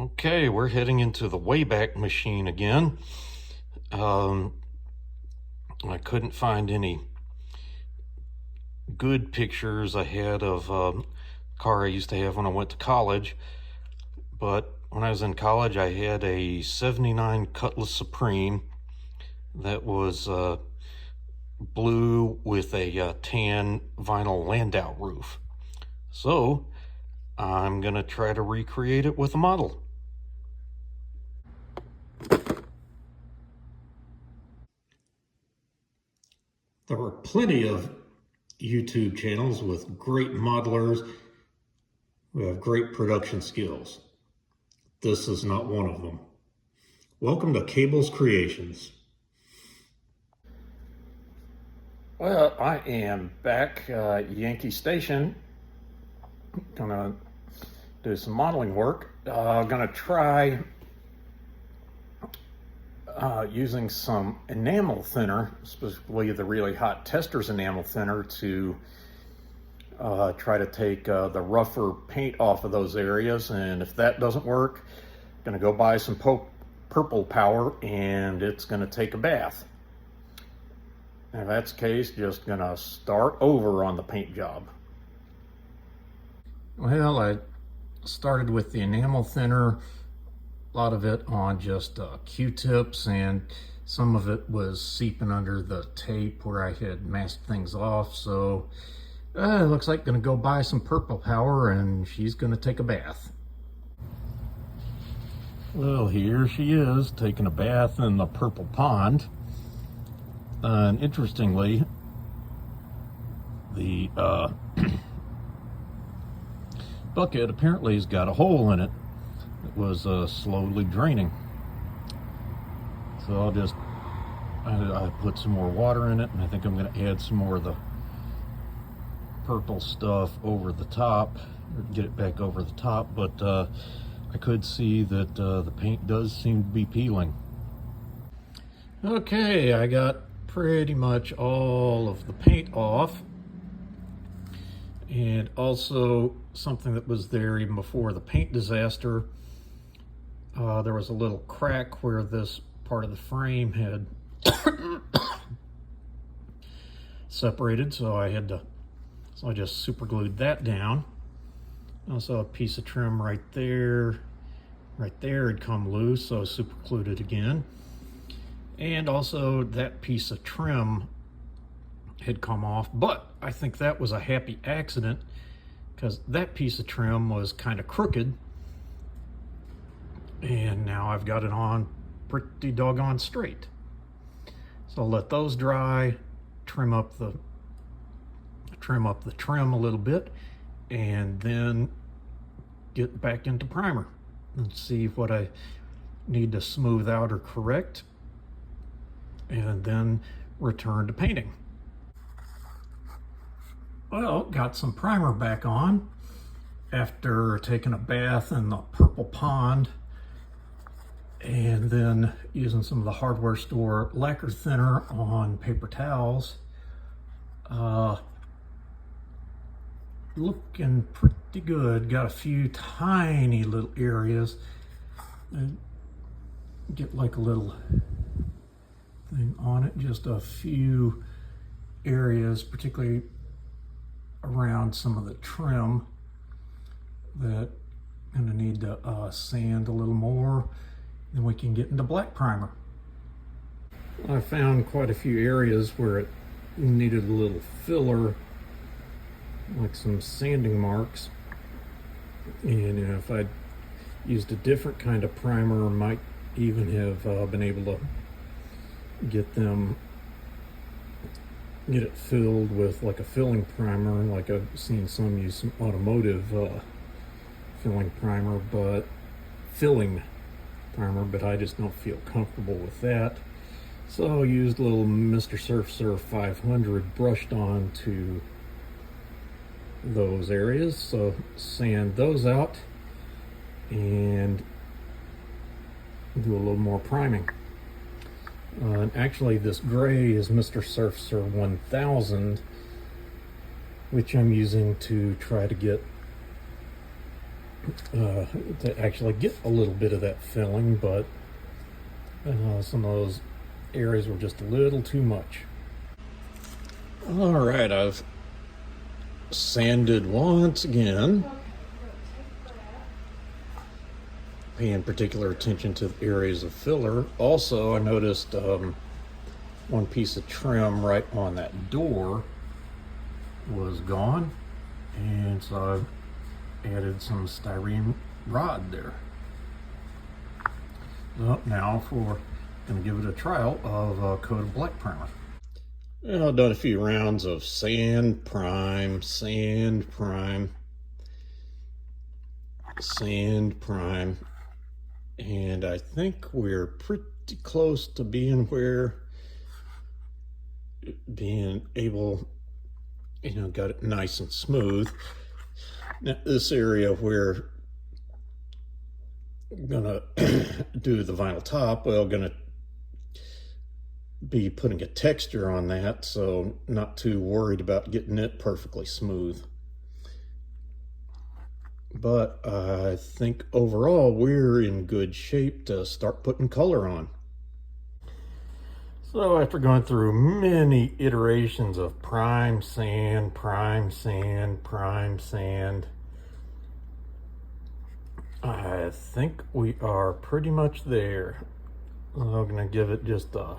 Okay, we're heading into the Wayback Machine again. I couldn't find any good pictures I had of a car I used to have when I went to college. But when I was in college, I had a 79 Cutlass Supreme that was blue with a tan vinyl Landau roof. So I'm gonna try to recreate it with a model. There are plenty of YouTube channels with great modelers who have great production skills. This is not one of them. Welcome to Cable's Creations. Well, I am back at Yankee Station. Gonna do some modeling work. Gonna try using some enamel thinner, specifically the really hot Testors enamel thinner, to try to take the rougher paint off of those areas. And if that doesn't work, I'm gonna go buy some purple power and it's gonna take a bath. If that's the case, just gonna start over on the paint job. Well, I started with the enamel thinner, a lot of it on just Q-tips, and some of it was seeping under the tape where I had masked things off. So it looks like gonna go buy some purple power and she's gonna take a bath. Well, here she is taking a bath in the purple pond. And interestingly, the bucket apparently has got a hole in it. It was slowly draining. So I put some more water in it, and I think I'm going to add some more of the purple stuff over the top, or get it back over the top, but I could see that the paint does seem to be peeling. Okay, I got pretty much all of the paint off, and also something that was there even before the paint disaster. There was a little crack where this part of the frame had separated, so I just super glued that down. Also a piece of trim right there had come loose, so I super glued it again. And also that piece of trim had come off, but I think that was a happy accident because that piece of trim was kind of crooked, and now I've got it on pretty doggone straight. So I'll let those dry, trim up the trim a little bit, and then get back into primer and see what I need to smooth out or correct, and then return to painting. Well, got some primer back on after taking a bath in the purple pond, and then using some of the hardware store lacquer thinner on paper towels. Looking pretty good. Got a few tiny little areas. Get like a little thing on it, just a few areas, particularly around some of the trim, that I'm gonna need to sand a little more. Then we can get into black primer. I found quite a few areas where it needed a little filler, like some sanding marks. And if I'd used a different kind of primer, I might even have been able to get it filled with like a filling primer, like I've seen some use some automotive filling primer, but I just don't feel comfortable with that. So I used a little Mr. Surf 500 brushed on to those areas. So sand those out and do a little more priming. And actually this gray is Mr. Surf 1000, which I'm using to try to get to actually get a little bit of that filling, but some of those areas were just a little too much. All right, I've sanded once again, paying particular attention to the areas of filler. Also, I noticed one piece of trim right on that door was gone, and so I added some styrene rod there. So now we're going to give it a trial of a coat of black primer. Well, I've done a few rounds of sand, prime, sand, prime, sand, prime, and I think we're pretty close to being able, got it nice and smooth. Now, this area we're gonna do the vinyl top, well, gonna be putting a texture on that, so not too worried about getting it perfectly smooth. But I think overall we're in good shape to start putting color on. So after going through many iterations of prime sand, prime sand, prime sand, I think we are pretty much there. I'm going to give it just a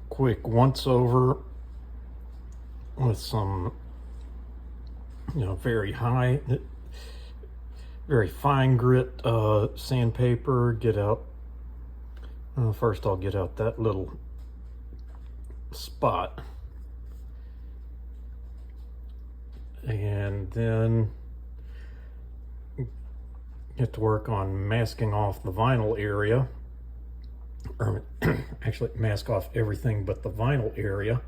quick once over with some, very fine grit sandpaper. Get out, first I'll get out that little spot, and then get to work on masking off the vinyl area, or actually mask off everything but the vinyl area,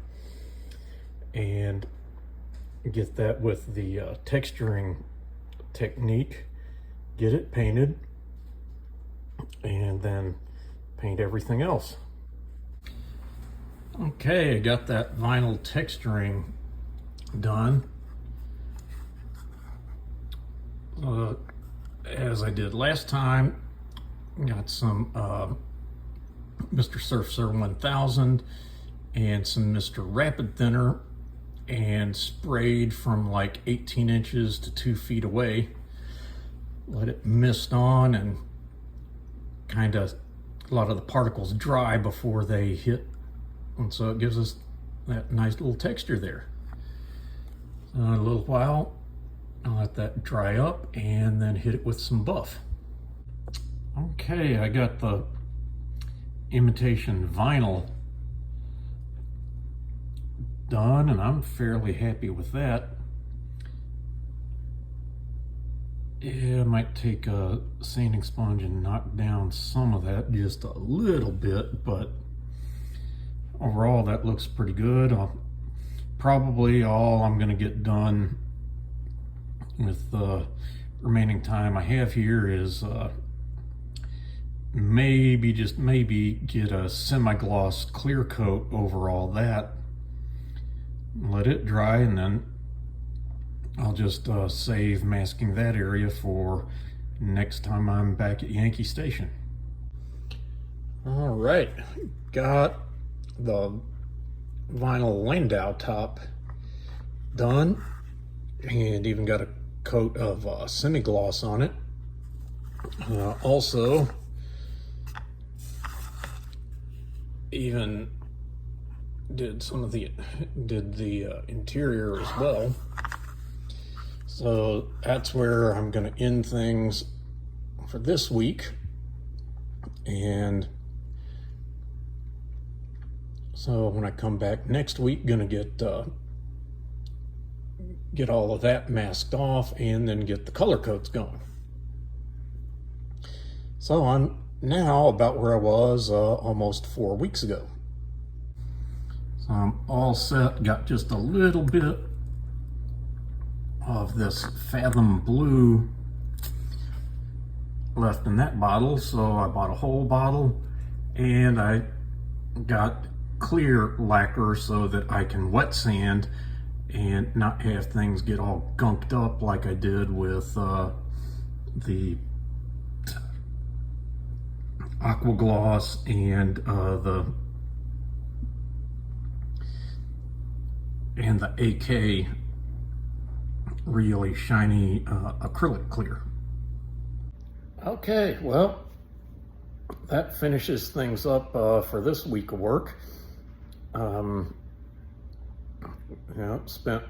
and get that with the texturing technique, get it painted, and then paint everything else. Okay, I got that vinyl texturing done. As I did last time, got some Mr. Surfacer 1000 and some Mr. Rapid Thinner, and sprayed from like 18 inches to 2 feet away. Let it mist on and kind of a lot of the particles dry before they hit, and so it gives us that nice little texture there. So in a little while I'll let that dry up and then hit it with some buff. Okay, I got the imitation vinyl done, and I'm fairly happy with that. Yeah, I might take a sanding sponge and knock down some of that just a little bit, but overall that looks pretty good. Probably all I'm going to get done with the remaining time I have here is maybe, just maybe, get a semi-gloss clear coat over all that, let it dry, and then I'll just save masking that area for next time I'm back at Yankee Station. All right, got the vinyl Landau top done, and even got a coat of semi-gloss on it. Also, even did the interior as well. So that's where I'm going to end things for this week, and so when I come back next week, gonna get all of that masked off and then get the color coats going. So I'm now about where I was almost 4 weeks ago. So I'm all set. Got just a little bit of this Fathom Blue left in that bottle, so I bought a whole bottle, and I got clear lacquer so that I can wet sand and not have things get all gunked up like I did with the aqua gloss and the AK really shiny acrylic clear. Okay, well, that finishes things up for this week of work. Spent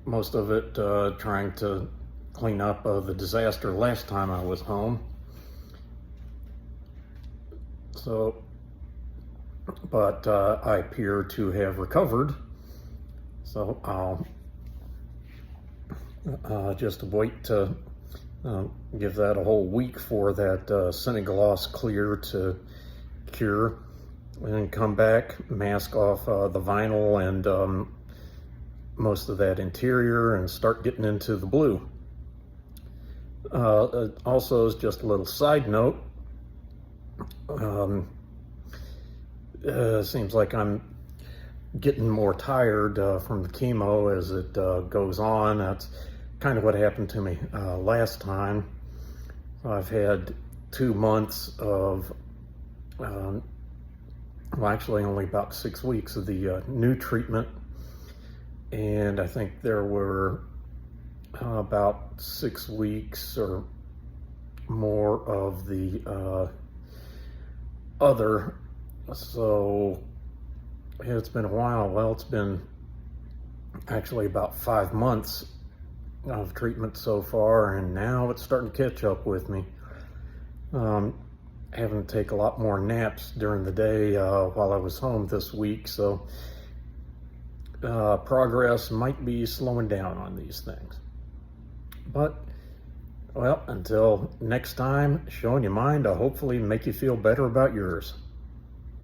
most of it trying to clean up the disaster last time I was home. So, but I appear to have recovered. So I'll just wait to give that a whole week for that Senegloss clear to cure, and then come back, mask off the vinyl and most of that interior, and start getting into the blue. Also, as just a little side note, seems like I'm getting more tired from the chemo as it goes on. That's kind of what happened to me last time. I've had 2 months of, well, actually only about 6 weeks of the new treatment, and I think there were about 6 weeks or more of the other. So it's been a while. Well, it's been actually about 5 months of treatment so far, and now it's starting to catch up with me. Having to take a lot more naps during the day while I was home this week, so progress might be slowing down on these things. But, well, until next time, showing you mine to hopefully make you feel better about yours.